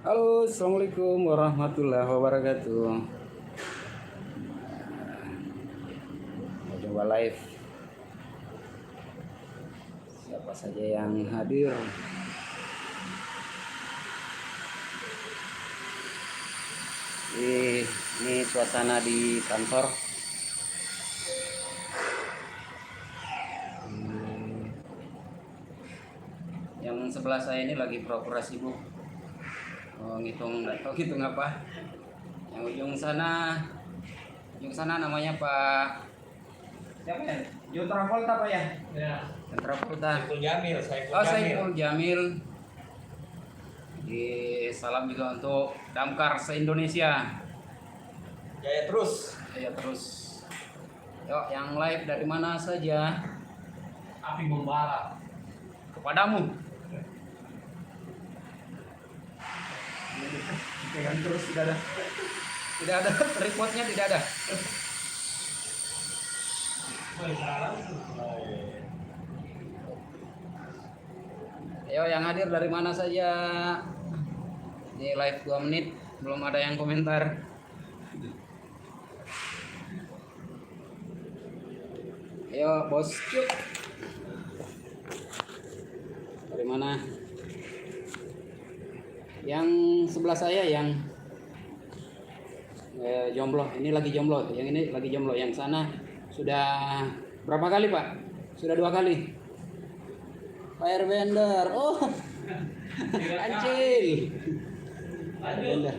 Halo, assalamualaikum warahmatullahi wabarakatuh. Mau coba live. Siapa saja yang hadir? Ini suasana di kantor. Yang sebelah saya ini lagi pura-pura sibuk. Ngitung, nggak tahu ngitung apa. Yang ujung sana namanya Pak siapa ya? Yo Travolta Pak ya? Ya. Travolta. Saiful Jamil, Saiful Jamil. Salam juga untuk Damkar se-Indonesia. Jaya terus. Jaya terus. Yuk, yang live dari mana saja? Api membara. Kepadamu. Pegang terus, tidak ada reportnya, tidak ada. Ayo yang hadir dari mana saja? Ini live 2 menit, belum ada yang komentar. Ayo bos, cuk. Dari mana? Yang sebelah saya yang jomblo, ini lagi jomblo. Yang ini lagi jomblo. Yang sana sudah berapa kali Pak? Sudah 2 kali. Firebender, oh, Ancil. Firebender,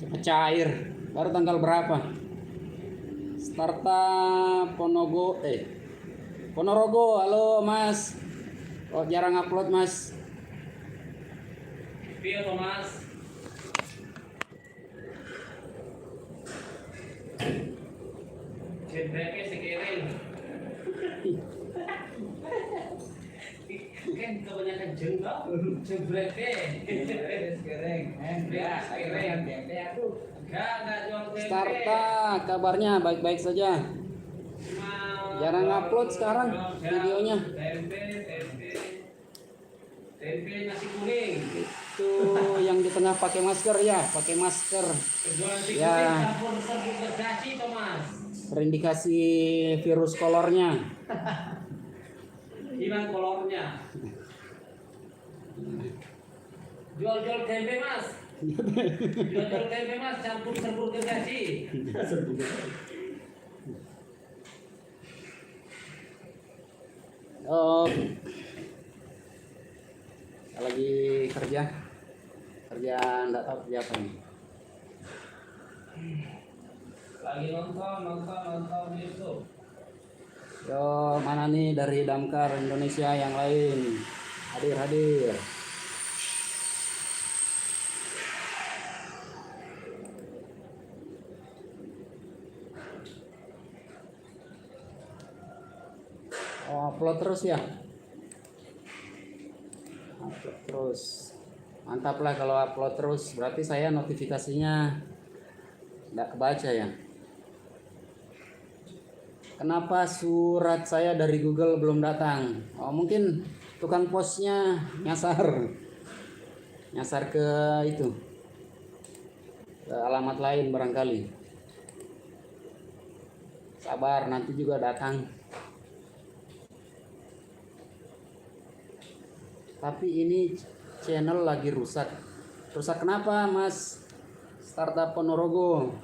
cepet cair. Baru tanggal berapa? Startup Ponorogo, halo Mas. Oh jarang upload Mas. Iya Thomas. Jebreke sekiring. Kan kebanyakan jengkol. Jebreke. Sekiring. Ya, sekiring. Aduh. Enggak jual tempe. Starta, kabarnya baik-baik saja. Jarang upload sekarang videonya. Tempe nasi kuning. Itu yang di tengah pakai masker ya, pakai masker. Ya. Terindikasi virus kolornya. Hilang kolornya. Jual-jual tempe Mas. Jual-jual tempe Mas, campur-campur gergaji. Oh. Lagi kerja enggak tahu kerja apa ini. Lagi nonton YouTube. Yo, mana nih dari Damkar Indonesia yang lain? Hadir. Oh, upload terus ya? Upload terus. Mantap lah kalau upload terus. Berarti saya notifikasinya nggak kebaca ya. Kenapa surat saya dari Google belum datang? Oh mungkin tukang posnya nyasar ke itu, ke alamat lain barangkali. Sabar, nanti juga datang. Tapi ini channel lagi rusak. Rusak kenapa Mas? Startup Ponorogo.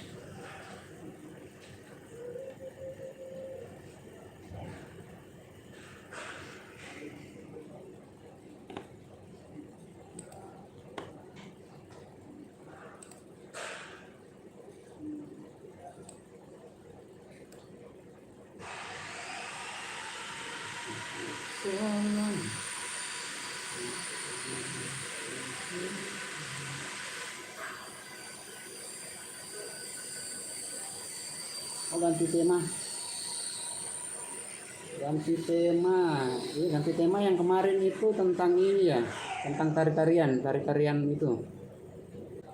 Oh ganti tema. Ganti tema yang kemarin itu tentang ini ya, tentang tari-tarian itu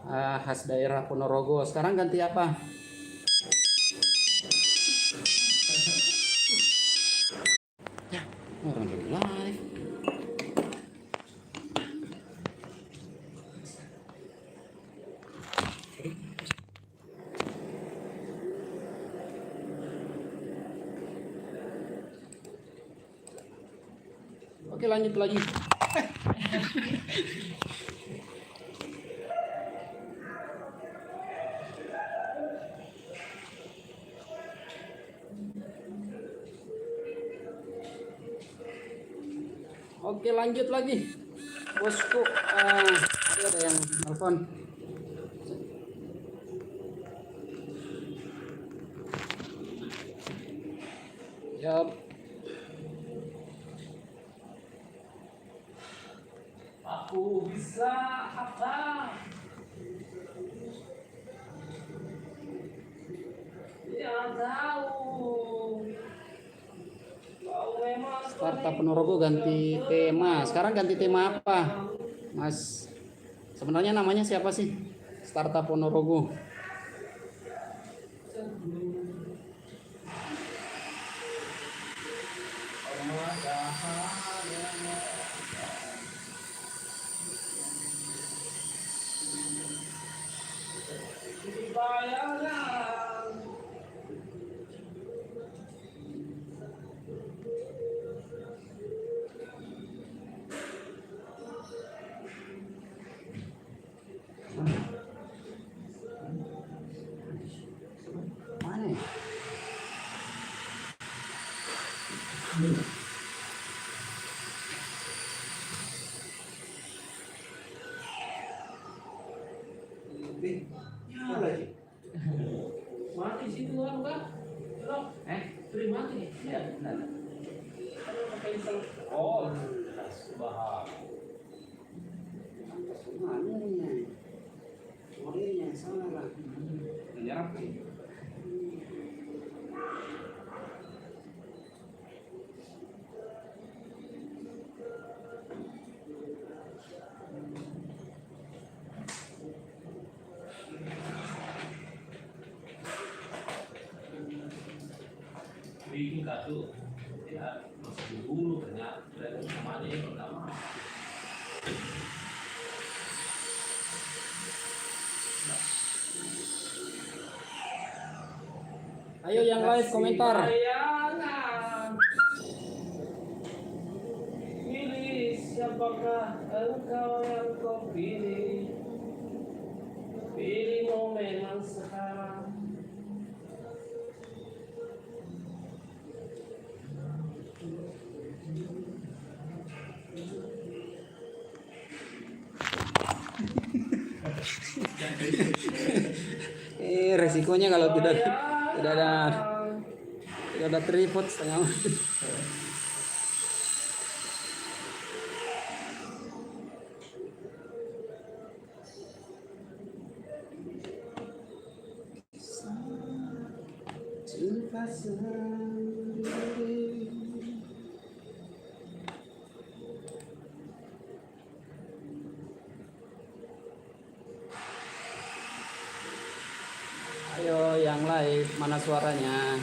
khas daerah Ponorogo. Sekarang ganti apa? Ya, orang lagi live. Oke, lanjut lagi. Oke, lanjut lagi. Bosku, ada yang telepon. Yap. Aku bisa apa? Ya tahu. Kau memang Startup Ponorogo ganti tema. Sekarang ganti tema apa, Mas? Sebenarnya namanya siapa sih? Startup Ponorogo. Bayangan. Mana ya? Mati situ kan enggak? Loh, sudah mati. Ya, benar. Oh, bahas. Mana ini? Orangnya salah lah. Menyerap sih. Bikin kartu ya masih dulu ternyata namanya yang pertama. Ayo yang live komentar. Bayangan. Pilih siapakah engkau yang kau pilih. Pilih momen yang sekarang. Resikonya kalau tidak ada tripod setengah mati. Cinta sendiri. Ayo yang live, mana suaranya?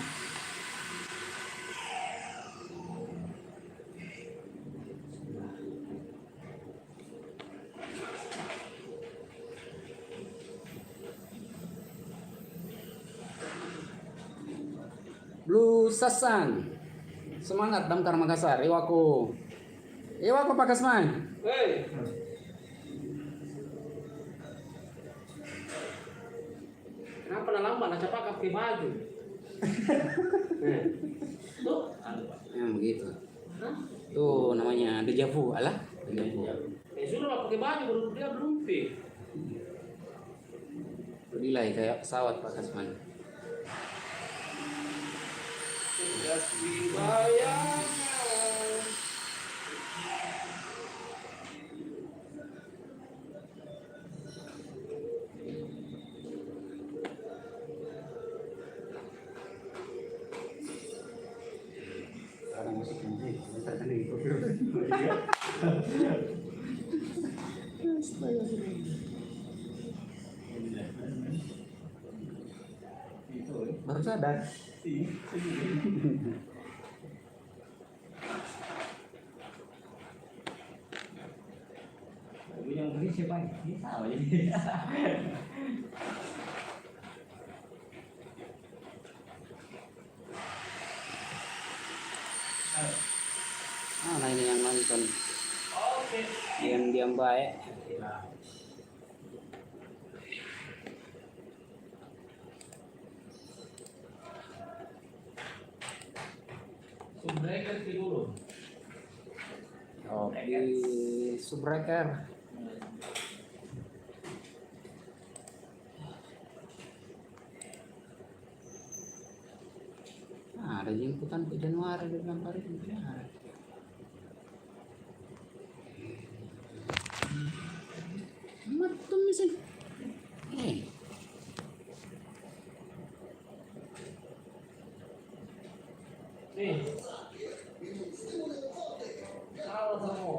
Blue Sasan. Semangat Damkar Makassar, Iwaku. Iwaku Pak Kasman. Hei. Kenapa lambat lah cepat pakai baju? Tuh, anu Pak. Yang begitu. Hah? Tuh namanya dejavu, alah. Dejavu. Sudah pakai baju baru dia belum fit. Delay kayak pesawat Pak Kasman. Kasih bayangan. Ada musik nanti, bentar kan di profil. Baru sadar. Yang beli siapa? Ini tahu jadi. Nah ini yang nonton. Oke. Diam-diam baik. Subbreaker dulu. Oh, di subbreaker. Nah, ada jemputan ke Januari di bilang hari ini. Matum sih. Nih. Halo kamu.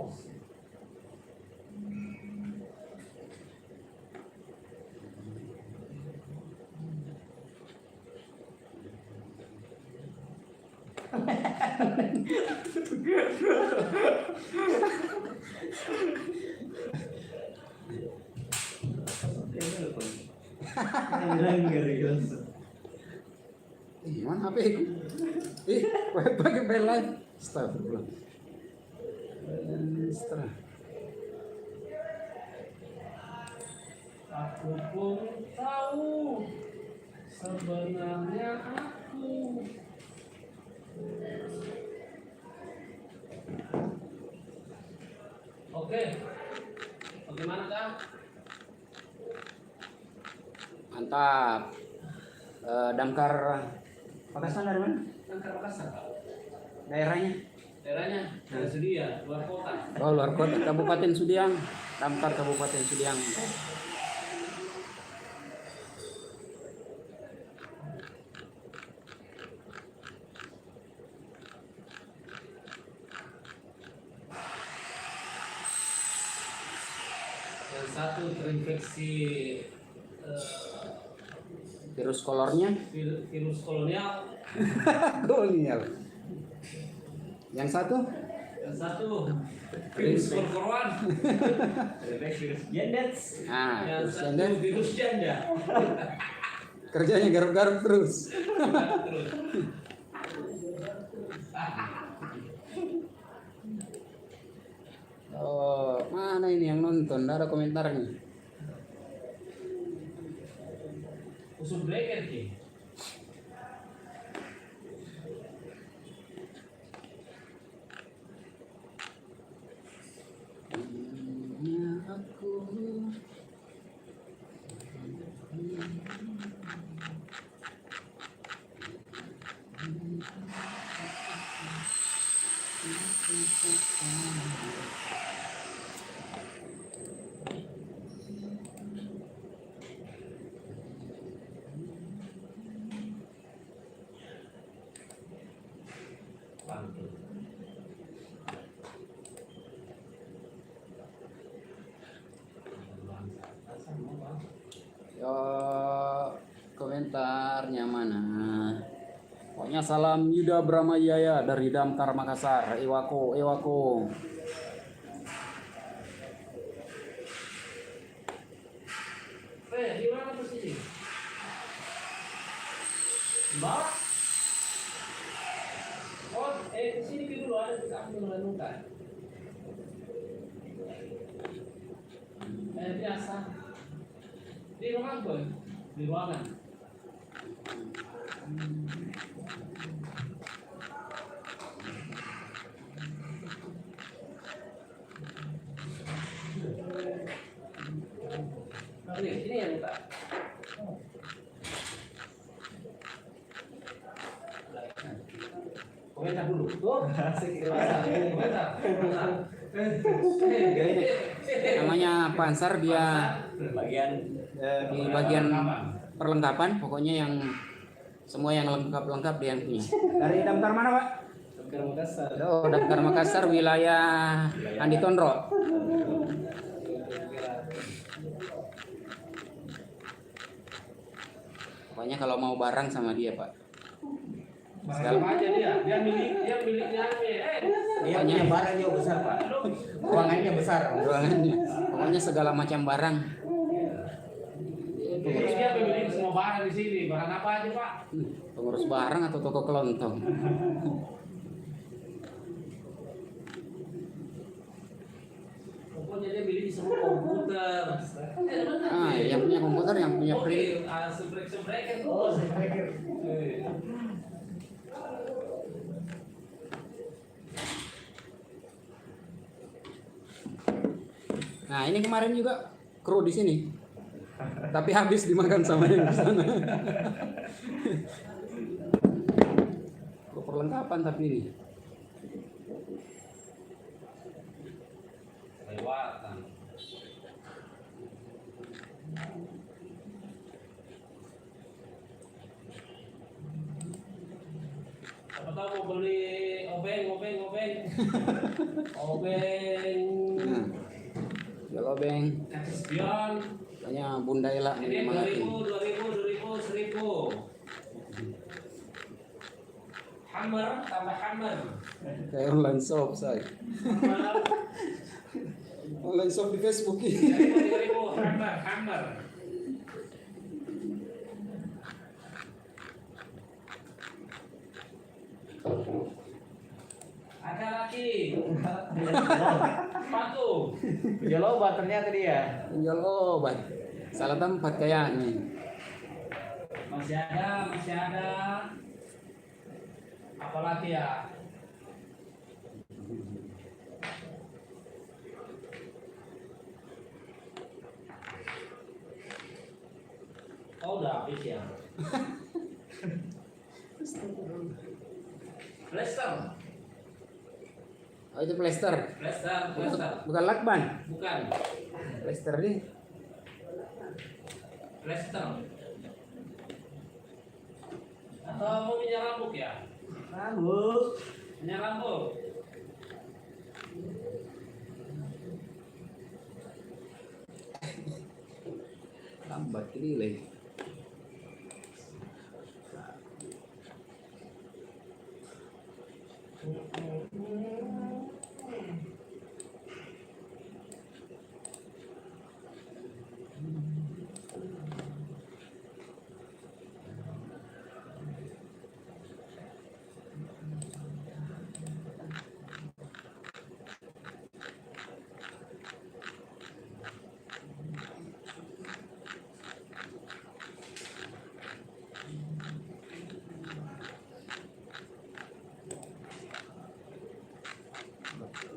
Mana HP ku? Pakai bel live. Astagfirullah. Ekstra. Aku pun tahu sebenarnya aku. Oke. Bagaimana Kang? Mantap. Damkar Makassar dari mana? Damkar Makassar, Pak. Daerahnya? Daerahnya dari Sedia, luar kota. Oh, luar kota Kabupaten Sudiang. Damkar Kabupaten Sudiang. Yang satu terinfeksi Virus kolornya? virus kolonial. Kolonial. Yang satu? Yang satu virus korkoran. Virus Jendets. Nah, Yang virus satu janda. virus janda. Kerjanya garuk-garuk terus. Terus. Oh, mana ini yang nonton? Nggak ada komentarnya. Usul breaker ki. Aku Yo, komentarnya mana? Pokoknya salam Yuda Bramayaya dari Damkar Makassar. Ewako, Ewako. Di mana posisi? Di bawah? Oh, ke sini ke dulu ada kita ambil merenungkan. Biasa. Di ruangan boy, di ruangan. Ini yang buka. Komentar dulu. Oh, komentar. Namanya Pansar, dia Bagian di bagian perlengkapan. Pokoknya yang semua yang lengkap dia yang punya. Dari Damkar mana, Pak? Damkar Makassar. Oh, Damkar Makassar, wilayah Andi Tondro. Pokoknya kalau mau barang sama dia, Pak. Barang apa aja dia miliknya Dia punya barang juga besar, Pak. Ruangannya besar. Ruangannya. Pokoknya segala macam barang. Jadi dia memiliki semua barang di sini. Barang apa aja, Pak? Pengurus barang atau toko kelontong? Nah, ini kemarin juga kru di sini. Tapi habis dimakan sama yang di sana. Perlengkapan tapi ini. Lewatan. Siapa tahu mau beli obeng. Nah, kalau beng, Kasih spion. hanya Bunda Ella Ini menyemangati. 2000. Hammer tambah hammer. Kayak online shop saya. Hammer. Online shop di Facebook ini. 3000 hammer. Ada lagi. Sepatu. Jual obat ternyata dia. Jual obat. Salah tempat kayaknya. Masih ada. Apalagi ya? Oh, udah habis ya. Plester. Oh, itu plester. Bukan lakban. Bukan. Plester nih. Plester. Atau mau minyak rambut ya? Rambut. Minyak rambut. Lambat delay.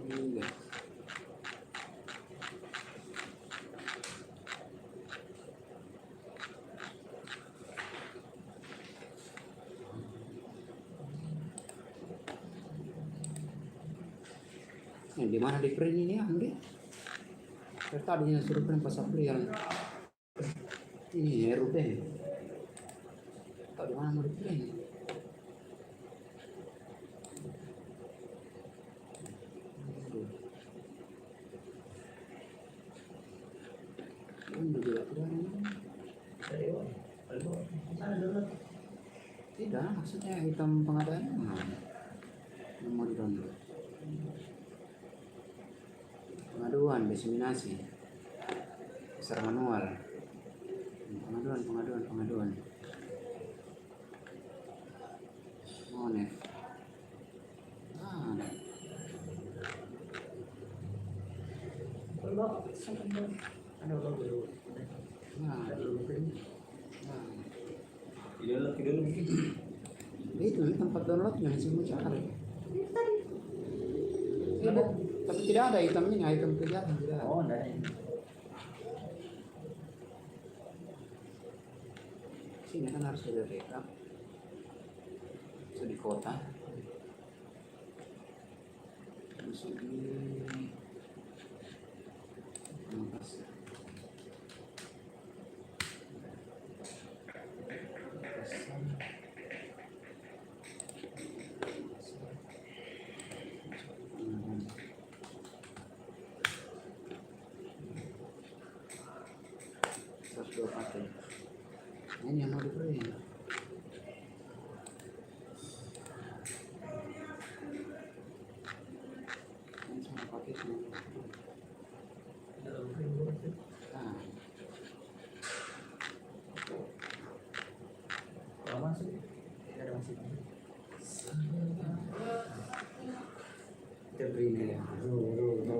Iya. Yang di mana di print ini Anggi? Saya tadinya suruh print pas April. Ini Ruben. Tahu di mana mau di print? Ini juga tidak, maksudnya hitam pengadaan yang mau di-download. Pengaduan, diseminasi, besar manual, pengaduan. Monet. Ada logo. Nah, Tidur mungkin. itu tempat downloadnya masih mau cari. Tidak, tapi tidak ada itemnya, item kegiatan tidak ada. Oh, enggak. Sini kan harus ada backup. Bisa di kota. Bisa di Makassar. Ini yang mau di-print. Ini sama paketnya. Nah, Kalau masuk, ada masuk. kita print ya.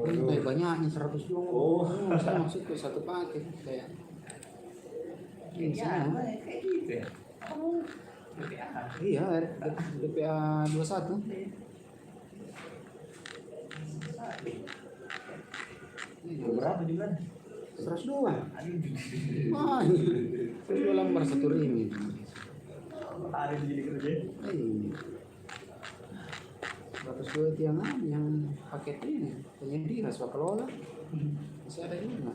Ini banyaknya 100 dong. Oh. Saya maksud ke satu paket kayak. Ini Ya, sama. kayak gitu ya. Oh, DPA. Iya, DPA 21. Berapa juga? 102. Wah, 102 lembar satu ring. Hari jadi kerja. 102 tiangan yang paket ini penyedih rasa kelola masih ada juga.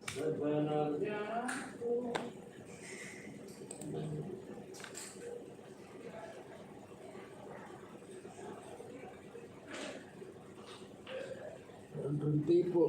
Sebenarnya aku Belum tipu.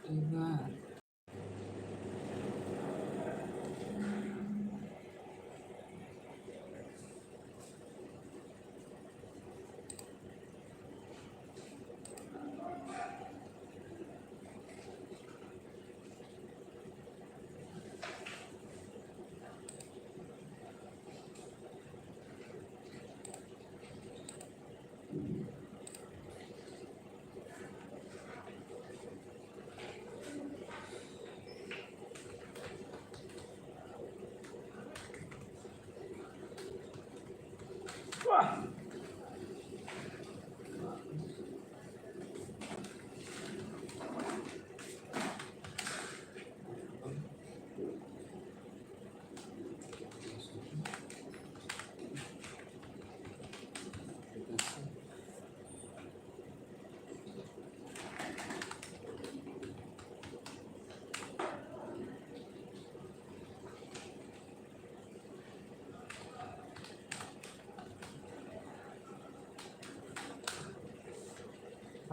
Tiga.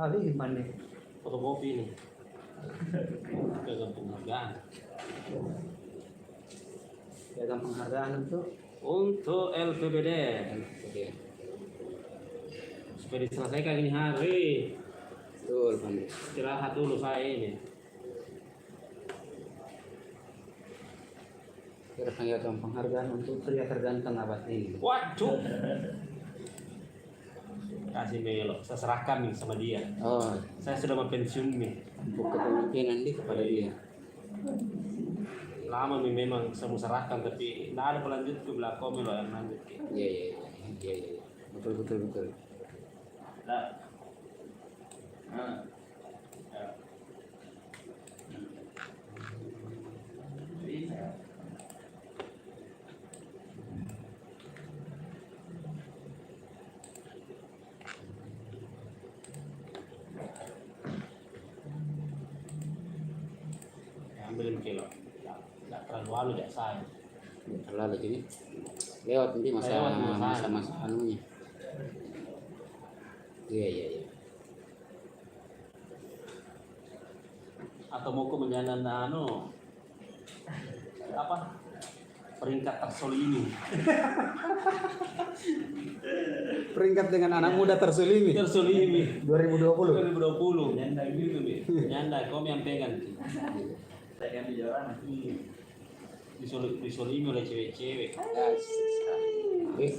Hari gimana? fotokopi nih. Gagal penghargaan. Piagam penghargaan Untuk LPBD. Oke. Supaya diselesaikan ini hari. Betul, Pandai. Istirahat dulu saya ini. Kira piagam penghargaan untuk pria terganteng abad ini. Waduh. Kasih belok, saya serahkan nih sama dia. Oh, Saya sudah mau pensiun nih. untuk kepemimpinan di kepada dia. Lama nih memang saya mau serahkan, tapi nggak ada pelanjut ke belakang loh yang lanjut. Iya, iya, iya, iya. Betul, betul, betul. Nah. Nah. Ya. Ambilin kilo. Nggak terlalu halus ya saya. Terlalu jadi lewat nanti Lewat masa. masa anunya. Iya, iya, iya. Atau mau ke menjalan apa peringkat tersolimi. Peringkat dengan anak muda tersulimi. Tersolimi 2020. 2020 nyanda gitu nih. Nyanda kau yang pegang. Saya kan di jalan. Disolimi oleh cewek-cewek. Asik sekali.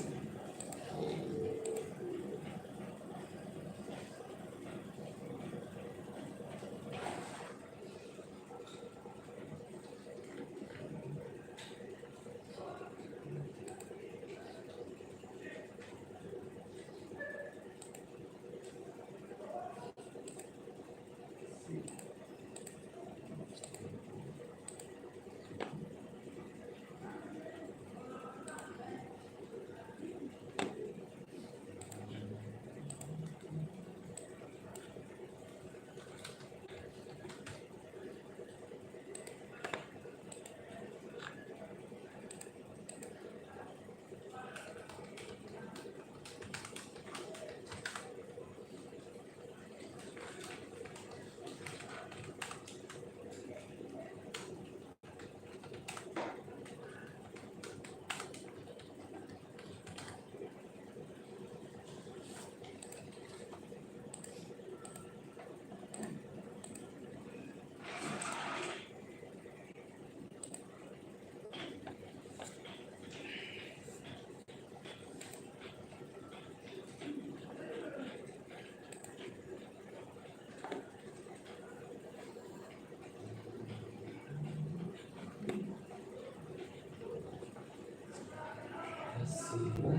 kasih.